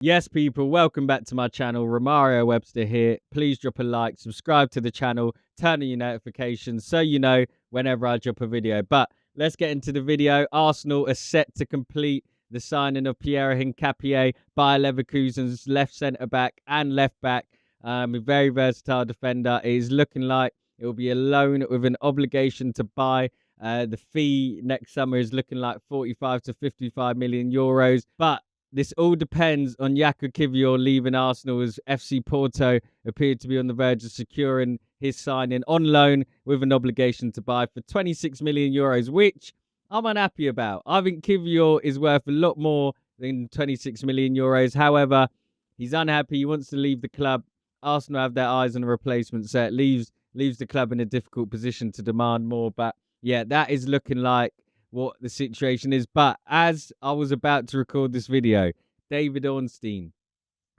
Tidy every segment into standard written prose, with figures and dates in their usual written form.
Yes, people, welcome back to my channel. Romario Webster here. Please drop a like, subscribe to the channel, turn on your notifications so you know whenever I drop a video. But let's get into the video. Arsenal are set to complete the signing of Piero Hincapie, Bayer Leverkusen's left centre-back and left-back. A very versatile defender. It is looking like it will be a loan with an obligation to buy. The fee next summer is looking like 45 to 55 million euros. But this all depends on Jakub Kiwior leaving Arsenal, as FC Porto appeared to be on the verge of securing his signing on loan with an obligation to buy for 26 million euros, which I'm unhappy about. I think Kiwior is worth a lot more than 26 million euros. However, he's unhappy. He wants to leave the club. Arsenal have their eyes on a replacement, so it leaves the club in a difficult position to demand more. But yeah, that is looking like what the situation is. But as I was about to record this video, David Ornstein,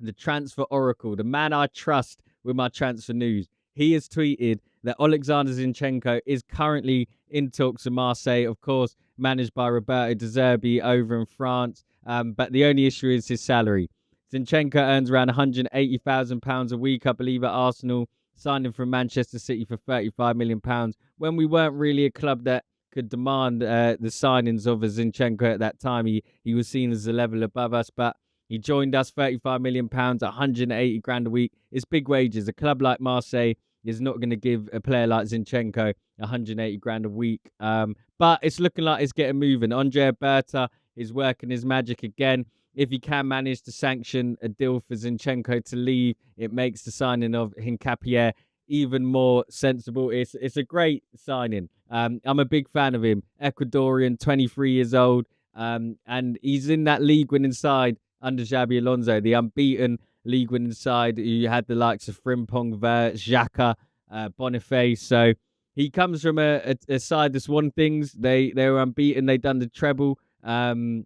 the transfer oracle, the man I trust with my transfer news, he has tweeted that Alexander Zinchenko is currently in talks with Marseille, of course, managed by Roberto De Zerbi over in France. But the only issue is his salary. Zinchenko earns around £180,000 a week, I believe, at Arsenal, signed him from Manchester City for £35 million when we weren't really a club that could demand the signings of a Zinchenko at that time. He was seen as a level above us, but he joined us, £35 million, 180 grand a week. It's big wages. A club like Marseille is not going to give a player like Zinchenko 180 grand a week. But it's looking like it's getting moving. Andre Berta is working his magic again. If he can manage to sanction a deal for Zinchenko to leave, it makes the signing of Hincapié even more sensible. It's a great signing. I'm a big fan of him. Ecuadorian, 23 years old, and he's in that league-winning side under Xabi Alonso, the unbeaten league-winning side. You had the likes of Frimpong, Vert, Xhaka, Boniface. So he comes from a side that's won things. They were unbeaten. They done the treble. So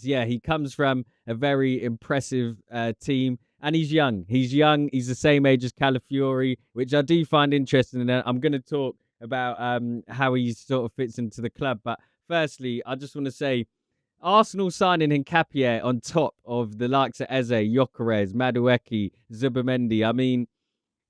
yeah, he comes from a very impressive team. And he's young. He's young. He's the same age as Calafiori, which I do find interesting. And I'm going to talk about how he sort of fits into the club. But firstly, I just want to say, Arsenal signing Hincapié on top of the likes of Eze, Gyökeres, Madueke, Zubimendi. I mean,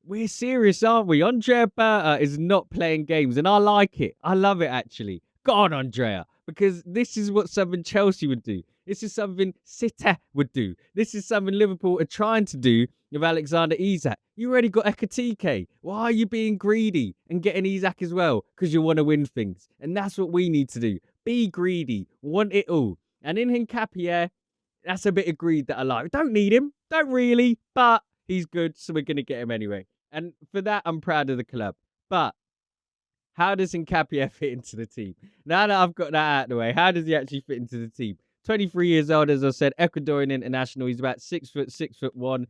we're serious, aren't we? Andrea Berta is not playing games, and I like it. I love it, actually. Go on, Andrea, because this is what something Chelsea would do. This is something City would do. This is something Liverpool are trying to do with Alexander Isak. You already got Ekatike. Why are you being greedy and getting Isak as well? Because you want to win things. And that's what we need to do. Be greedy. Want it all. And in Hincapié, that's a bit of greed that I like. We don't need him. Don't really. But he's good, so we're going to get him anyway. And for that, I'm proud of the club. But how does Hincapié fit into the team? Now that I've got that out of the way, how does he actually fit into the team? 23 years old, as I said, Ecuadorian international. He's about 6'1".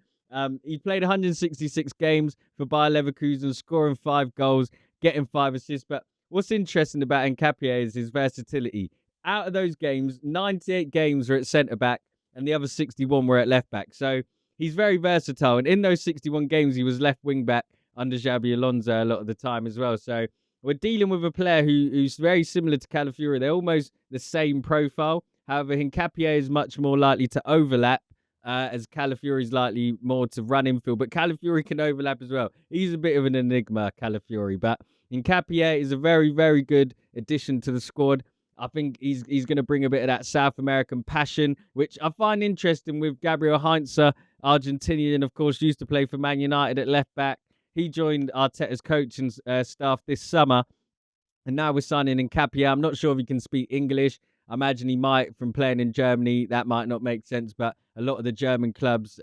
He played 166 games for Bayer Leverkusen, scoring 5 goals, getting 5 assists. But what's interesting about Hincapié is his versatility. Out of those games, 98 games were at centre-back, and the other 61 were at left-back. So he's very versatile. And in those 61 games, he was left wing-back under Xabi Alonso a lot of the time as well. So we're dealing with a player who's very similar to Calafiori. They're almost the same profile. However, Hincapié is much more likely to overlap, as Calafiori is likely more to run infield. But Calafiori can overlap as well. He's a bit of an enigma, Calafiori. But Hincapié is a very, very good addition to the squad. I think he's going to bring a bit of that South American passion, which I find interesting with Gabriel Heinze, Argentinian, of course, used to play for Man United at left back. He joined Arteta's coaching staff this summer. And now we're signing Hincapié. I'm not sure if he can speak English. I imagine he might from playing in Germany. That might not make sense, but a lot of the German clubs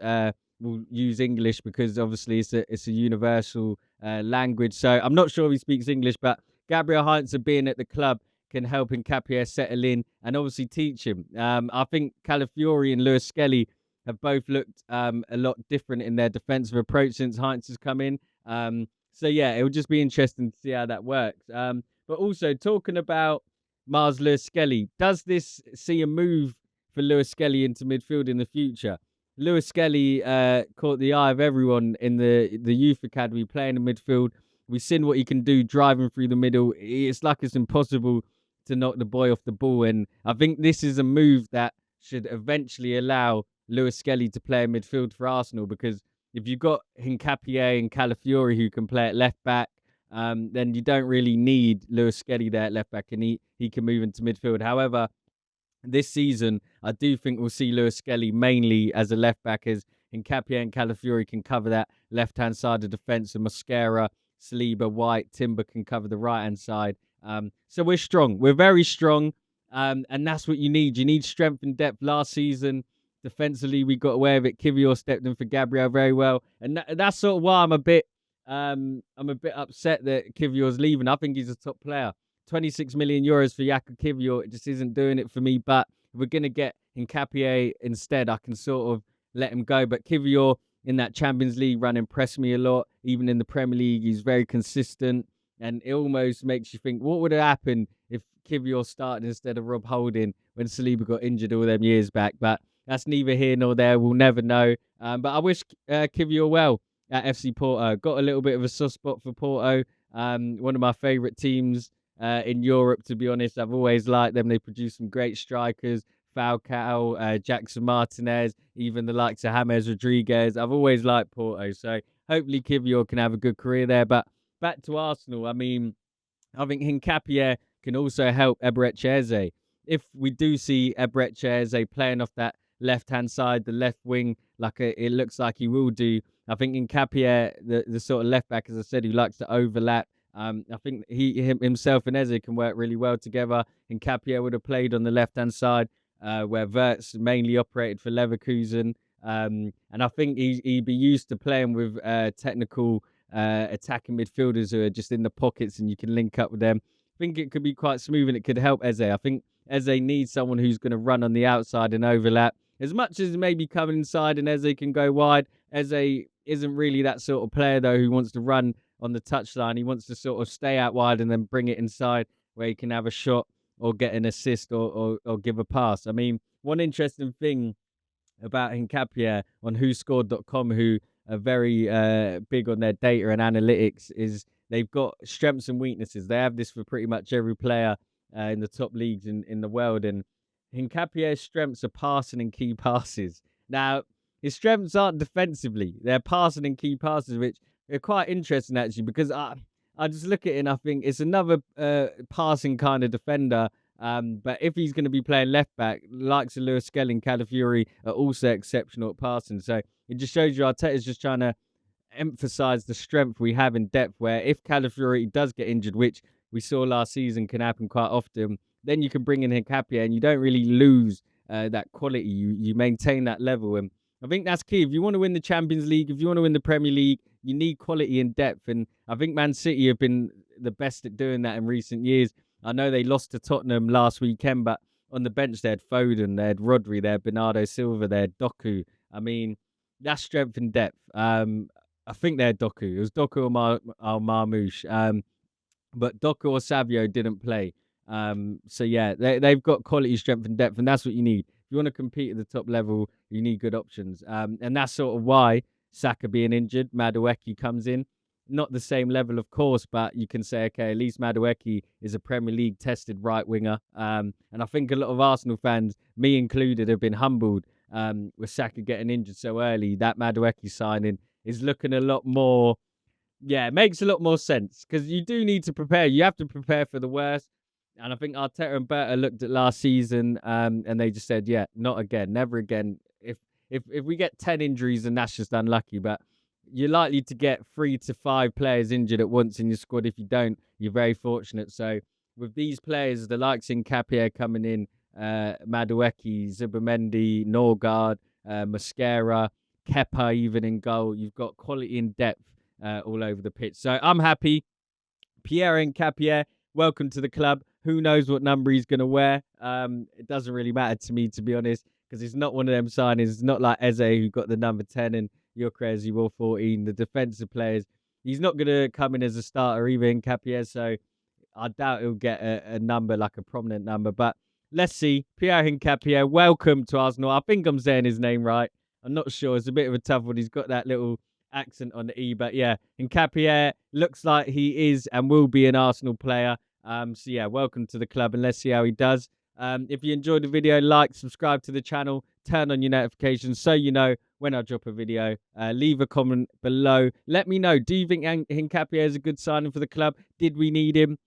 will use English because obviously it's a universal language. So I'm not sure if he speaks English, but Gabriel Heinze being at the club can help Hincapié settle in and obviously teach him. I think Calafiori and Lewis Skelly have both looked a lot different in their defensive approach since Heinze has come in. So yeah, it will just be interesting to see how that works. But also talking about Mars Lewis Skelly, does this see a move for Lewis Skelly into midfield in the future? Lewis Skelly caught the eye of everyone in the youth academy playing in midfield. We've seen what he can do driving through the middle. It's like it's impossible to knock the boy off the ball. And I think this is a move that should eventually allow Lewis Skelly to play in midfield for Arsenal, because if you've got Hincapié and Calafiori who can play at left back, then you don't really need Lewis Skelly there at left back, and he can move into midfield. However, this season, I do think we'll see Lewis Skelly mainly as a left back, as Hincapié and Calafiori can cover that left-hand side of defence, and Mosquera, Saliba, White, Timber can cover the right-hand side. So we're strong. We're very strong, and that's what you need. You need strength and depth. Last season, defensively, we got away with it. Kivior stepped in for Gabriel very well, and that's sort of why I'm a bit upset that Kivior's leaving. I think he's a top player. 26 million euros for Jakub Kivior, it just isn't doing it for me. But if we're going to get Hincapié instead, I can sort of let him go. But Kivior in that Champions League run impressed me a lot. Even in the Premier League, he's very consistent. And it almost makes you think, what would have happened if Kivior started instead of Rob Holding when Saliba got injured all them years back? But that's neither here nor there. We'll never know. But I wish Kivior well at FC Porto. Got a little bit of a soft spot for Porto. One of my favourite teams in Europe, to be honest. I've always liked them. They produce some great strikers. Falcao, Jackson Martinez, even the likes of James Rodriguez. I've always liked Porto. So hopefully Kivior can have a good career there. But back to Arsenal. I mean, I think Hincapié can also help Eberechi Eze. If we do see Eberechi Eze playing off that left-hand side, the left wing, like it looks like he will do, I think Hincapié, the sort of left back, as I said, who likes to overlap, I think himself and Eze can work really well together. Hincapié would have played on the left-hand side, where Wirtz mainly operated for Leverkusen. And I think he'd be used to playing with technical attacking midfielders who are just in the pockets and you can link up with them. I think it could be quite smooth and it could help Eze. I think Eze needs someone who's going to run on the outside and overlap. As much as maybe coming inside and Eze can go wide, Eze isn't really that sort of player, though, who wants to run on the touchline. He wants to sort of stay out wide and then bring it inside where he can have a shot or get an assist or give a pass. I mean, one interesting thing about Hincapié on whoscored.com, who are very big on their data and analytics, is they've got strengths and weaknesses. They have this for pretty much every player in the top leagues in the world. And Hincapié's strengths are passing and key passes. Now, his strengths aren't defensively. They're passing and key passes, which are quite interesting, actually, because I just look at it and I think it's another passing kind of defender. But if he's going to be playing left back, likes of Lewis Skelly and Calafiori are also exceptional at passing. So it just shows you Arteta's just trying to emphasize the strength we have in depth, where if Calafiori does get injured, which we saw last season can happen quite often, then you can bring in Hincapié and you don't really lose that quality. You maintain that level. And I think that's key. If you want to win the Champions League, if you want to win the Premier League, you need quality and depth. And I think Man City have been the best at doing that in recent years. I know they lost to Tottenham last weekend, but on the bench they had Foden, they had Rodri, they had Bernardo Silva, they had Doku. I mean, that's strength and depth. I think they had Doku. It was Doku or Marmoush. But Doku or Savio didn't play. So yeah, they've got quality, strength and depth, and that's what you need. If you want to compete at the top level, you need good options. And that's sort of why Saka being injured, Madueke comes in. Not the same level, of course, but you can say, okay, at least Madueke is a Premier League tested right winger. And I think a lot of Arsenal fans, me included, have been humbled with Saka getting injured so early. That Madueke signing is looking a lot more, it makes a lot more sense, because you do need to prepare. You have to prepare for the worst. And I think Arteta and Berta looked at last season and they just said, not again, never again. If we get 10 injuries, then that's just unlucky. But you're likely to get 3 to 5 players injured at once in your squad. If you don't, you're very fortunate. So with these players, the likes in Hincapié coming in, Madueke, Zubimendi, Norgard, Mosquera, Kepa even in goal, you've got quality and depth all over the pitch. So I'm happy. Piero Hincapie, welcome to the club. Who knows what number he's going to wear? It doesn't really matter to me, to be honest, because it's not one of them signings. It's not like Eze, who got the number 10 and Gyökeres, who wore 14. The defensive players, he's not going to come in as a starter either, Hincapié, so I doubt he'll get a number, like a prominent number. But let's see. Piero Hincapie, welcome to Arsenal. I think I'm saying his name right. I'm not sure. It's a bit of a tough one. He's got that little accent on the E. But yeah, Hincapié looks like he is and will be an Arsenal player. So yeah, welcome to the club, and let's see how he does. If you enjoyed the video, like, subscribe to the channel, turn on your notifications so you know when I drop a video. Leave a comment below. Let me know, do you think Hincapié is a good signing for the club? Did we need him?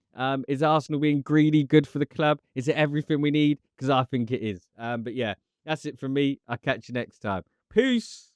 Is Arsenal being greedy good for the club? Is it everything we need? Because I think it is. But yeah, that's it from me. I'll catch you next time. Peace.